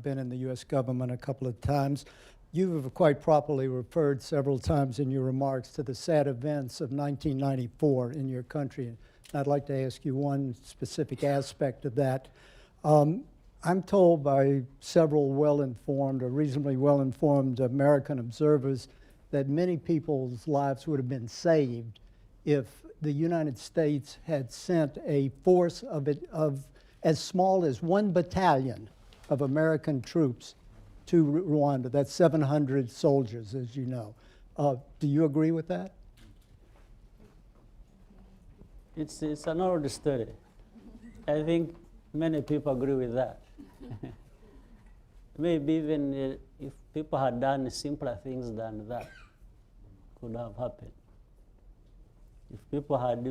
been in the U.S. government a couple of times. You have quite properly referred several times in your remarks to the sad events of 1994 in your country. I'd like to ask you one specific aspect of that. I'm told by several well-informed or reasonably well-informed American observers that many people's lives would have been saved if the United States had sent a force of as small as 1 battalion of American troops to Rwanda. That's 700 soldiers, as you know. Do you agree with that? It's an old story. I think many people agree with that. Maybe even if people had done simpler things than that, could have happened. If people had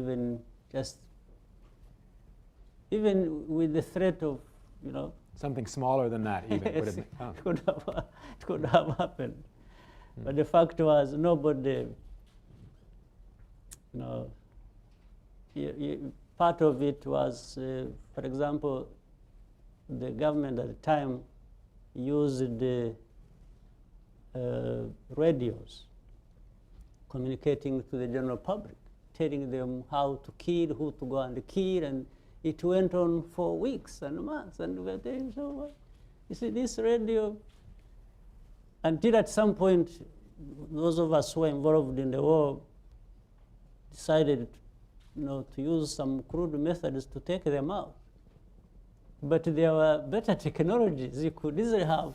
even with the threat of, something smaller than that even would have been, it could have happened. But the fact was nobody, part of it was, for example, the government at the time used the radios communicating to the general public, telling them how to kill, who to go and kill, and it went on for weeks and months. And we were saying, so you see, this radio, until at some point, those of us who were involved in the war decided to use some crude methods to take them out. But there were better technologies you could easily have.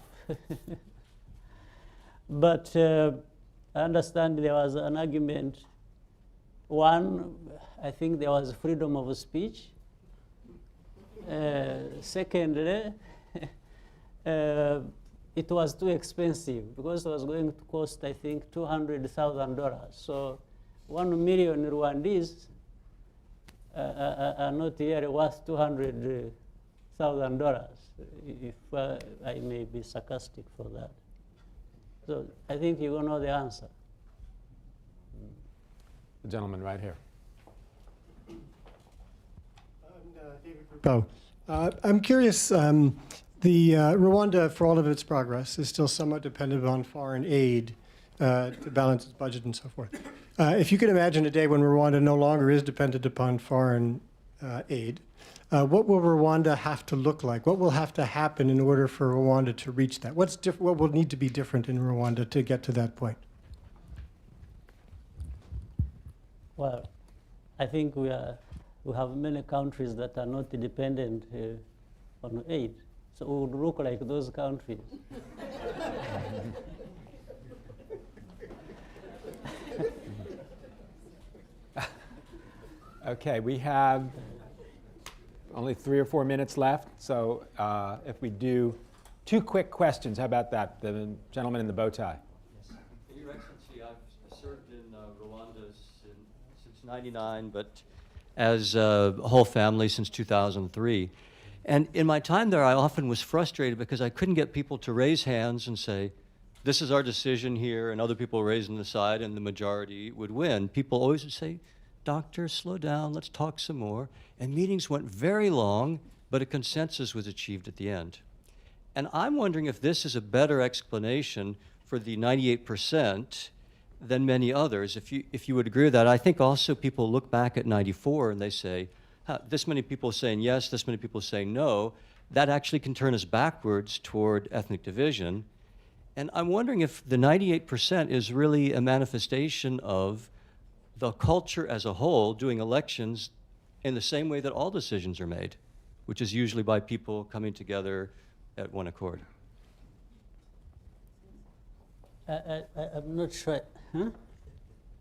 But I understand there was an argument. One, I think there was freedom of speech. Secondly, it was too expensive because it was going to cost, I think, $200,000. So 1 million Rwandese are not really worth $200,000, if I may be sarcastic for that. So I think you know the answer. the gentleman right here. I'm curious, the Rwanda, for all of its progress, is still somewhat dependent on foreign aid to balance its budget and so forth. If you could imagine a day when Rwanda no longer is dependent upon foreign aid, what will Rwanda have to look like? What will have to happen in order for Rwanda to reach that? What will need to be different in Rwanda to get to that point? Well, I think we have many countries that are not dependent on aid. So we would look like those countries. Okay, we have only 3 or 4 minutes left. So if we do 2 quick questions, how about that? The gentleman in the bow tie. Yes. Your Excellency, I've served in Rwanda since '99, but as a whole family since 2003. And in my time there, I often was frustrated because I couldn't get people to raise hands and say, this is our decision here, and other people raising the side, and the majority would win. People always would say, Doctor, slow down, let's talk some more. And meetings went very long, but a consensus was achieved at the end. And I'm wondering if this is a better explanation for the 98% than many others. If you would agree with that, I think also people look back at '94 and they say, this many people saying yes, this many people saying no. That actually can turn us backwards toward ethnic division. And I'm wondering if the 98% is really a manifestation of the culture as a whole doing elections in the same way that all decisions are made, which is usually by people coming together at one accord. I'm not sure. Huh? I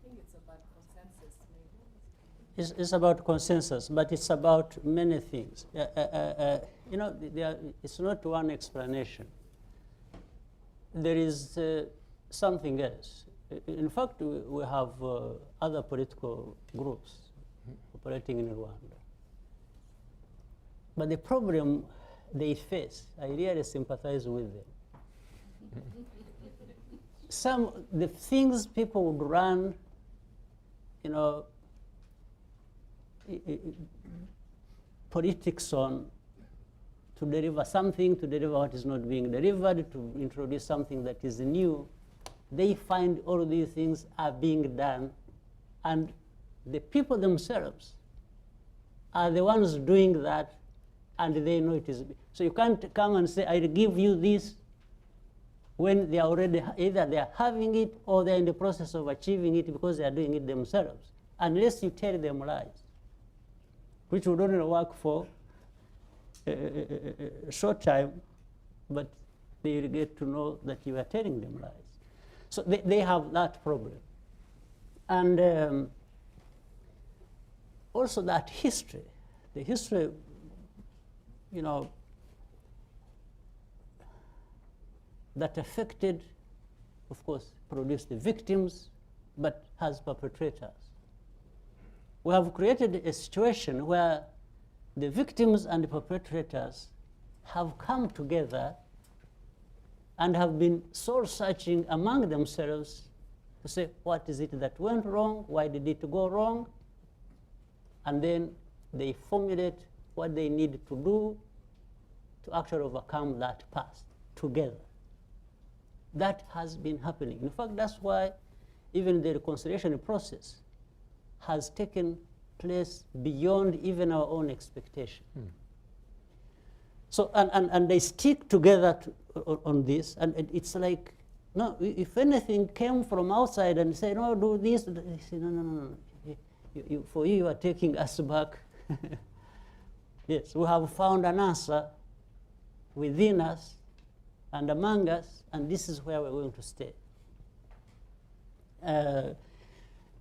think it's about consensus, maybe. It's about consensus, but it's about many things. It's not one explanation. There is something else. In fact, we have other political groups operating in Rwanda. But the problem they face, I really sympathize with them. The things people would run, politics on to deliver something, to deliver what is not being delivered, to introduce something that is new, they find all these things are being done, and the people themselves are the ones doing that, and they know it is. So you can't come and say, I'll give you this, when they are already, either they are having it or they're in the process of achieving it because they are doing it themselves, unless you tell them lies, which would only work for a short time, but they will get to know that you are telling them lies. So they have that problem. And also that history, the history, you know, that affected, of course, produced the victims, but has perpetrators. We have created a situation where the victims and the perpetrators have come together and have been soul-searching among themselves to say, what is it that went wrong? Why did it go wrong? And then they formulate what they need to do to actually overcome that past together. That has been happening. In fact, that's why even the reconciliation process has taken place beyond even our own expectation. So, and they stick together on this, and it's like, no, if anything came from outside and say, no, do this, they say, no. For you are taking us back. Yes, we have found an answer within us and among us, and this is where we're going to stay.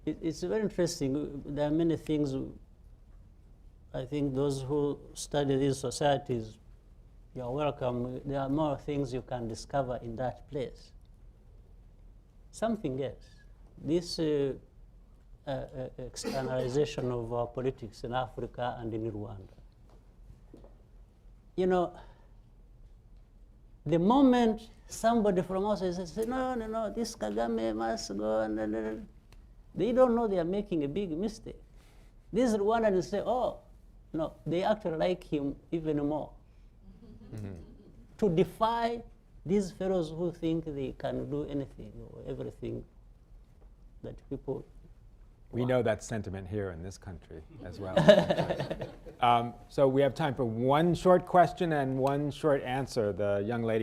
It's very interesting. There are many things, I think those who study these societies, you're welcome. There are more things you can discover in that place. Something else. This externalization of our politics in Africa and in Rwanda. You know, the moment somebody from outside says, no, this Kagame must go, and they don't know they are making a big mistake. These Rwandans say, oh, no, they actually like him even more. To defy these fellows who think they can do anything or everything that people We know that sentiment here in this country as well. So we have time for one short question and one short answer. The young lady